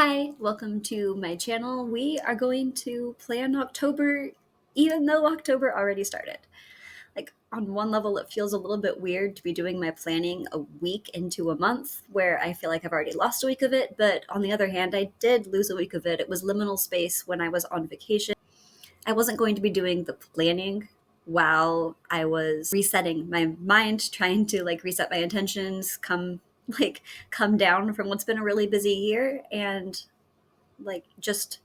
Hi, welcome to my channel. We are going to plan October even though October already started. Like, on one level, it feels a little bit weird to be doing my planning a week into a month where I feel like I've already lost a week of it. But on the other hand, I did lose a week of it. It was liminal space when I was on vacation. I wasn't going to be doing the planning while I was resetting my mind, trying to reset my intentions, come down from what's been a really busy year and just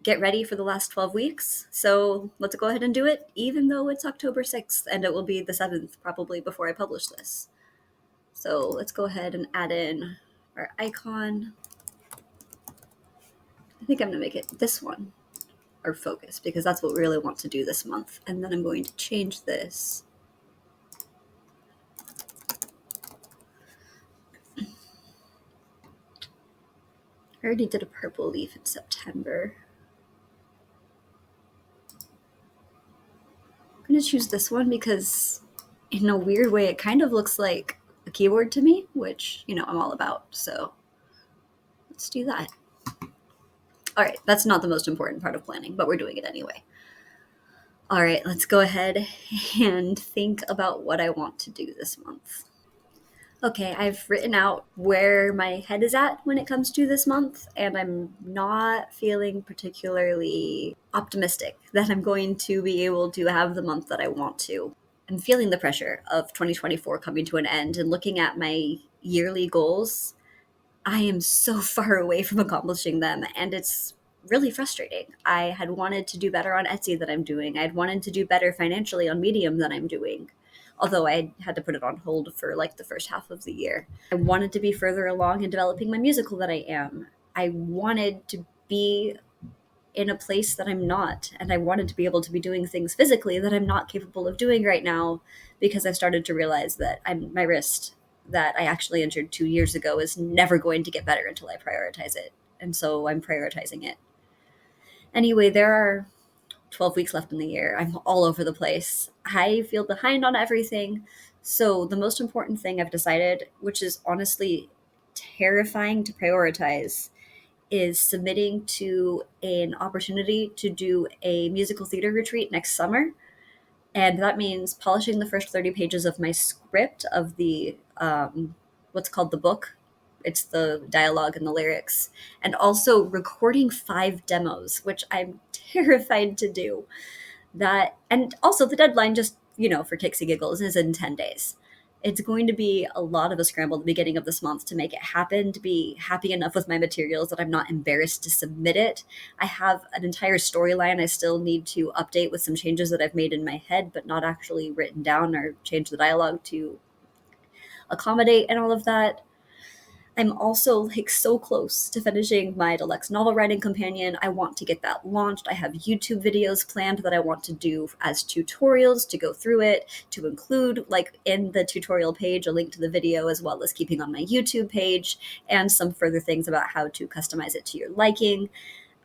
get ready for the last 12 weeks. So let's go ahead and do it, even though it's October 6th and it will be the 7th probably before I publish this. So let's go ahead and add in our icon. I think I'm going to make it this one our focus because that's what we really want to do this month. And then I'm going to change this. I already did a purple leaf in September. I'm going to choose this one because in a weird way, it kind of looks like a keyboard to me, which, I'm all about. So let's do that. All right, that's not the most important part of planning, but we're doing it anyway. All right, let's go ahead and think about what I want to do this month. Okay, I've written out where my head is at when it comes to this month, and I'm not feeling particularly optimistic that I'm going to be able to have the month that I want to. I'm feeling the pressure of 2024 coming to an end and looking at my yearly goals. I am so far away from accomplishing them, and it's really frustrating. I had wanted to do better on Etsy than I'm doing. I'd wanted to do better financially on Medium than I'm doing, although I had to put it on hold for the first half of the year. I wanted to be further along in developing my musical than I am. I wanted to be in a place that I'm not, and I wanted to be able to be doing things physically that I'm not capable of doing right now because I've started to realize that my wrist that I actually injured 2 years ago is never going to get better until I prioritize it. And so I'm prioritizing it. Anyway, there are 12 weeks left in the year. I'm all over the place. I feel behind on everything. So the most important thing I've decided, which is honestly terrifying to prioritize, is submitting to an opportunity to do a musical theater retreat next summer. And that means polishing the first 30 pages of my script of the what's called the book. It's the dialogue and the lyrics, and also recording 5 demos, which I'm terrified to do. That, and also the deadline, just for kicks and giggles, is in 10 days. It's going to be a lot of a scramble at the beginning of this month to make it happen, to be happy enough with my materials that I'm not embarrassed to submit it. I have an entire storyline I still need to update with some changes that I've made in my head, but not actually written down or change the dialogue to accommodate and all of that. I'm also so close to finishing my deluxe novel writing companion. I want to get that launched. I have YouTube videos planned that I want to do as tutorials to go through it, to include in the tutorial page a link to the video, as well as keeping on my YouTube page, and some further things about how to customize it to your liking.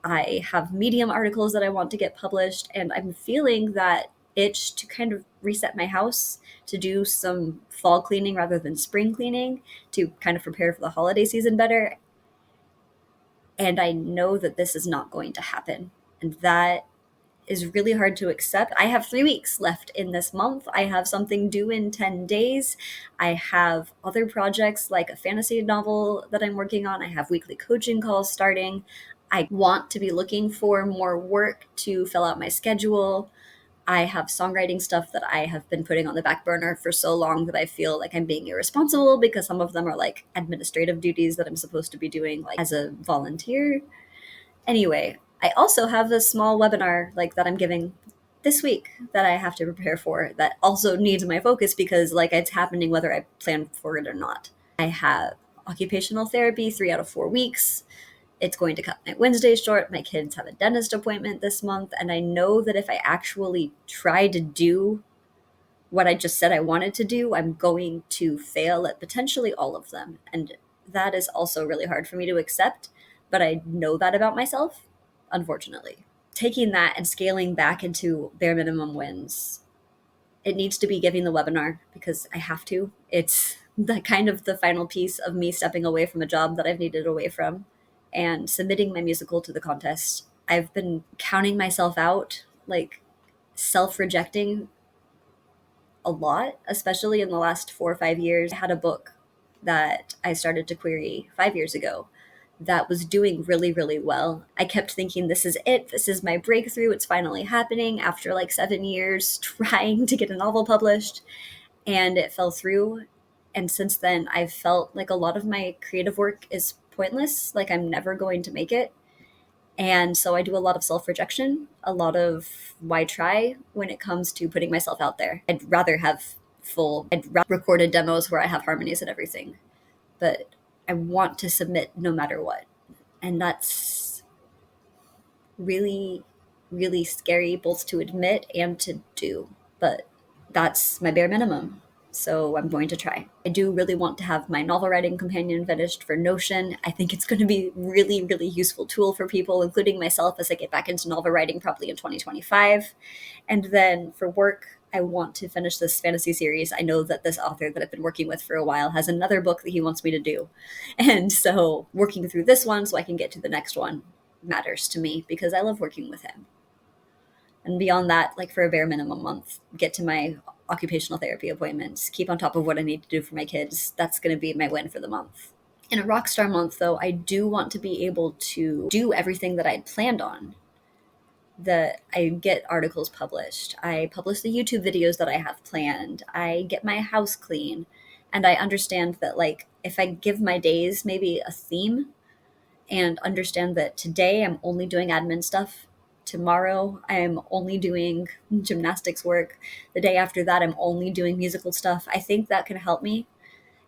I have Medium articles that I want to get published, and I'm feeling that itch to kind of reset my house, to do some fall cleaning rather than spring cleaning, to kind of prepare for the holiday season better. And I know that this is not going to happen. And that is really hard to accept. I have 3 weeks left in this month. I have something due in 10 days. I have other projects like a fantasy novel that I'm working on. I have weekly coaching calls starting. I want to be looking for more work to fill out my schedule. I have songwriting stuff that I have been putting on the back burner for so long that I feel like I'm being irresponsible because some of them are administrative duties that I'm supposed to be doing as a volunteer. Anyway, I also have a small webinar that I'm giving this week that I have to prepare for that also needs my focus because it's happening whether I plan for it or not. I have occupational therapy 3 out of 4 weeks. It's going to cut my Wednesdays short. My kids have a dentist appointment this month, and I know that if I actually try to do what I just said I wanted to do, I'm going to fail at potentially all of them. And that is also really hard for me to accept, but I know that about myself, unfortunately. Taking that and scaling back into bare minimum wins. It needs to be giving the webinar because I have to. It's the kind of the final piece of me stepping away from a job that I've needed away from. and submitting my musical to the contest, I've been counting myself out, like self-rejecting a lot, especially in the last 4 or 5 years. I had a book that I started to query 5 years ago that was doing really, really well. I kept thinking, this is it. This is my breakthrough. It's finally happening after like 7 years trying to get a novel published, and it fell through. And since then, I've felt like a lot of my creative work is pointless, like I'm never going to make it. And so I do a lot of self rejection, a lot of why try when it comes to putting myself out there. I'd rather have recorded demos where I have harmonies and everything, but I want to submit no matter what. And that's really, really scary both to admit and to do. But that's my bare minimum. So I'm going to try. I do really want to have my novel writing companion finished for Notion. I think it's going to be really, really useful tool for people, including myself, as I get back into novel writing probably in 2025. And then for work, I want to finish this fantasy series. I know that this author that I've been working with for a while has another book that he wants me to do. And so working through this one so I can get to the next one matters to me because I love working with him. And beyond that, like for a bare minimum month, get to my occupational therapy appointments, keep on top of what I need to do for my kids. That's going to be my win for the month. In a Rockstar month, though, I do want to be able to do everything that I'd planned on. That I get articles published, I publish the YouTube videos that I have planned, I get my house clean, and I understand that, like, if I give my days maybe a theme and understand that today I'm only doing admin stuff, tomorrow I'm only doing gymnastics work, the day after that I'm only doing musical stuff, I think that can help me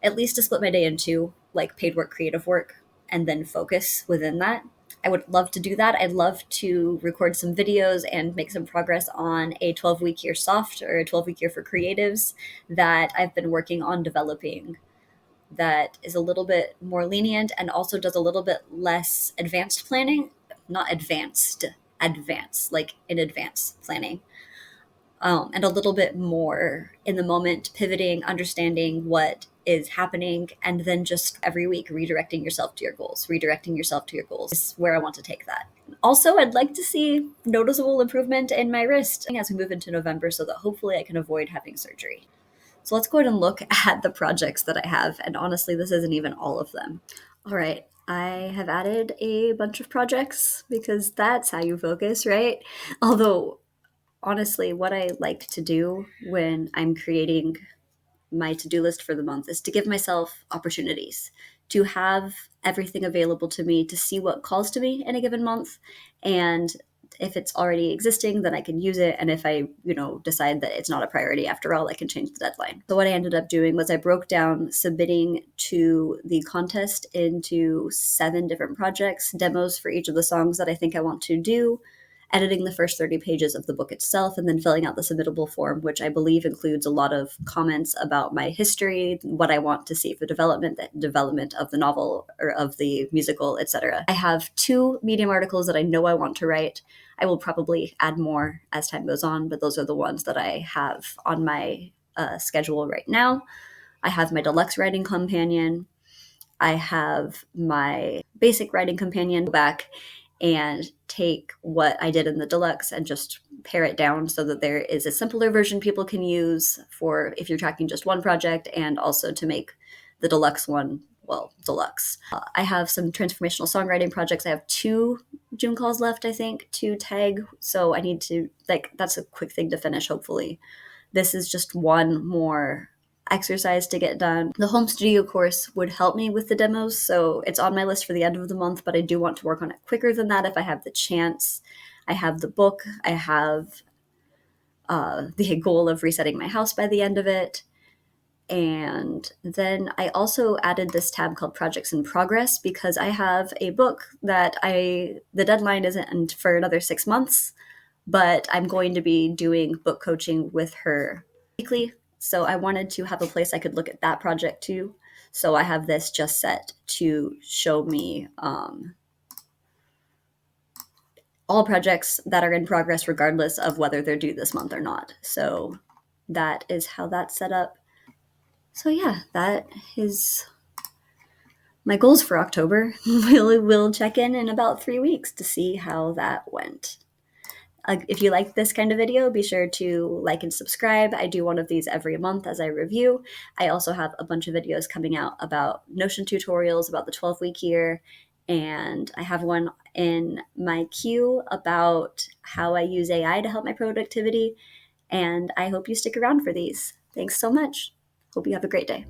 at least to split my day into like paid work, creative work, and then focus within that. I would love to do that. I'd love to record some videos and make some progress on a 12-week year soft or a 12-week year for creatives that I've been working on developing, that is a little bit more lenient and also does a little bit less advanced planning. Not advanced, advanced, like in advance planning. And a little bit more in the moment, pivoting, understanding what is happening, and then just every week redirecting yourself to your goals, redirecting yourself to your goals is where I want to take that. Also, I'd like to see noticeable improvement in my wrist as we move into November so that hopefully I can avoid having surgery. So let's go ahead and look at the projects that I have. And honestly, this isn't even all of them. All right, I have added a bunch of projects because that's how you focus, right? Although honestly, what I like to do when I'm creating my to-do list for the month is to give myself opportunities to have everything available to me to see what calls to me in a given month. And if it's already existing, then I can use it. And if I, decide that it's not a priority after all, I can change the deadline. So what I ended up doing was I broke down submitting to the contest into 7 different projects, demos for each of the songs that I think I want to do, editing the first 30 pages of the book itself, and then filling out the submittable form, which I believe includes a lot of comments about my history, what I want to see for development, the development of the novel or of the musical, etc. I have 2 Medium articles that I know I want to write. I will probably add more as time goes on, but those are the ones that I have on my schedule right now. I have my deluxe writing companion. I have my basic writing companion back and take what I did in the deluxe and just pare it down so that there is a simpler version people can use for if you're tracking just one project, and also to make the deluxe one, well, deluxe. I have some transformational songwriting projects. I have 2 June calls left, I think, to tag. So I need to, that's a quick thing to finish, hopefully. This is just one more exercise to get done. The home studio course would help me with the demos, so it's on my list for the end of the month, but I do want to work on it quicker than that if I have the chance. I have the book. I have the goal of resetting my house by the end of it. And then I also added this tab called Projects in Progress because I have a book that the deadline isn't for another 6 months, but I'm going to be doing book coaching with her weekly. So I wanted to have a place I could look at that project too. So I have this just set to show me all projects that are in progress, regardless of whether they're due this month or not. So that is how that's set up. So yeah, that is my goals for October. We'll check in about 3 weeks to see how that went. If you like this kind of video, be sure to like and subscribe. I do one of these every month as I review. I also have a bunch of videos coming out about Notion tutorials, about the 12-week year, and I have one in my queue about how I use AI to help my productivity, and I hope you stick around for these. Thanks so much. Hope you have a great day.